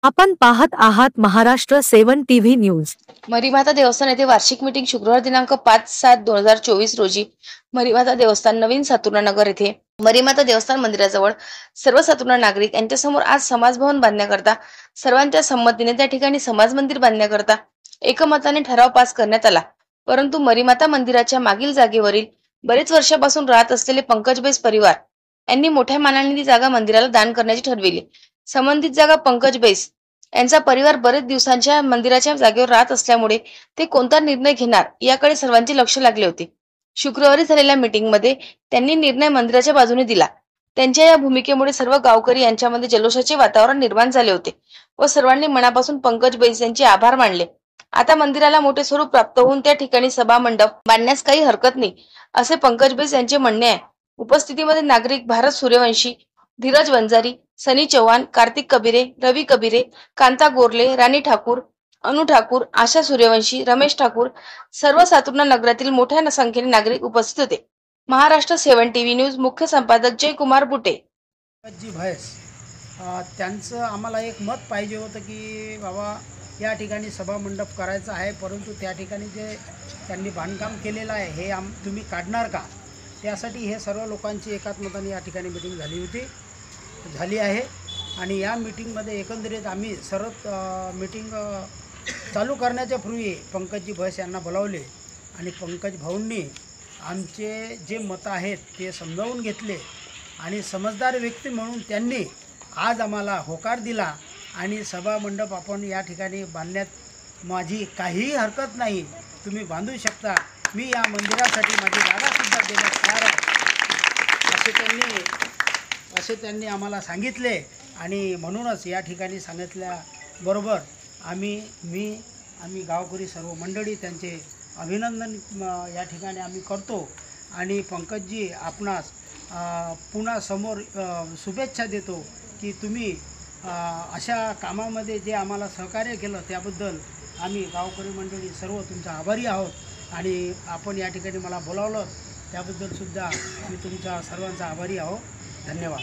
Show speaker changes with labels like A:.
A: आपण पाहत आहात महाराष्ट्र 7 टीव्ही न्यूज।
B: मरीमाता देवस्थान येथे वार्षिक मीटिंग शुक्रवार दिनांक 5/7/2024 रोजी मरीमाता देवस्थान नवीन सातुर्णा नगर येथे मरीमाता देवस्थान मंदिराजवळ सर्व सातुर्णा नागरिक यांच्यासमोर आज समाज भवन बांधण्याकरता सर्वांच्या संमतीने त्या ठिकाणी समाज मंदिर बांधण्याकरता एकमताने ठराव पास करण्यात आला। परंतु मरीमाता मंदिराच्या मागील जागेवरील बरेच वर्षापासून राहत असलेले पंकजबैस परिवार यांनी मोठ्या मानाने ती जागा मंदिराला दान करण्याची ठरविली। संबंधित जागा पंकजबैस यांचा परिवार बरेच दिवसांच्या मंदिराच्या जागेवर राहत असल्यामुळे ते कोणता निर्णय घेणार याकडे सर्वांचे लक्ष लागले होते। शुक्रवारी झालेल्या मीटिंगमध्ये त्यांनी निर्णय मंदिराच्या बाजूने दिला। त्यांच्या या भूमिकेमुळे सर्व गावकरी यांच्यामध्ये जल्लोषाचे वातावरण निर्माण झाले होते व सर्वांनी मनापासून पंकजबैस यांचे आभार मानले। आता मंदिराला मोठे स्वरूप प्राप्त होऊन त्या ठिकाणी सभा मंडप बांधण्यास काही हरकत नाही असे पंकजबैस यांचे म्हणणे आहे। उपस्थितीमध्ये नागरिक भारत सूर्यवंशी, धीरज वंजारी, सनी चौहान, कार्तिक कबिरे, रवि कबिरे, कांता गोरले, राणी ठाकूर, अनु ठाकूर, आशा सूर्यवंशी, रमेश ठाकूर, सर्व सातुर्णा नगरातील मोठ्या संख्येने नागरिक उपस्थित होते। महाराष्ट्र 7 टीव्ही न्यूज मुख्य संपादक जयकुमार बुटे।
C: त्यांचं आम्हाला एक मत पाहिजे होतं की बाबा या ठिकाणी सभा मंडप करायचा आहे, परंतु त्या ठिकाणी जे त्यांनी बांधकाम केलेलं आहे हे तुम्ही काढणार का, त्यासाठी हे सर्व लोकांची एकात्मताने या ठिकाणी मीटिंग झाली आहे। आणि या मीटिंगमध्ये एकंदरीत आम्ही सर्व मीटिंग चालू करण्याच्या पूर्वी पंकजी बैस यांना बोलावले आणि पंकज भाऊंनी आमचे जे मतं आहेत ते समजावून घेतले आणि समजदार व्यक्ती म्हणून त्यांनी आज आम्हाला होकार दिला आणि सभा मंडप आपण या ठिकाणी बांधण्यात माझी काहीही हरकत नाही, तुम्ही बांधू शकता, मी या मंदिरासाठी माझी जागासुद्धा देण्यास तयार आहे असे त्यांनी आम्हाला सांगितले। आणि म्हणूनच या ठिकाणी सांगितल्याबरोबर आम्ही गावकरी सर्व मंडळी त्यांचे अभिनंदन या ठिकाणी आम्ही करतो आणि पंकजजी आपणास पुन्हा समोर शुभेच्छा देतो की तुम्ही अशा कामामध्ये जे आम्हाला सहकार्य केलं त्याबद्दल आम्ही गावकरी मंडळी सर्व तुमचा आभारी आहोत आणि आपण या ठिकाणी मला बोलावलं त्याबद्दल सुद्धा मी तुमचा सर्वांचा आभारी आहोत। धन्यवाद।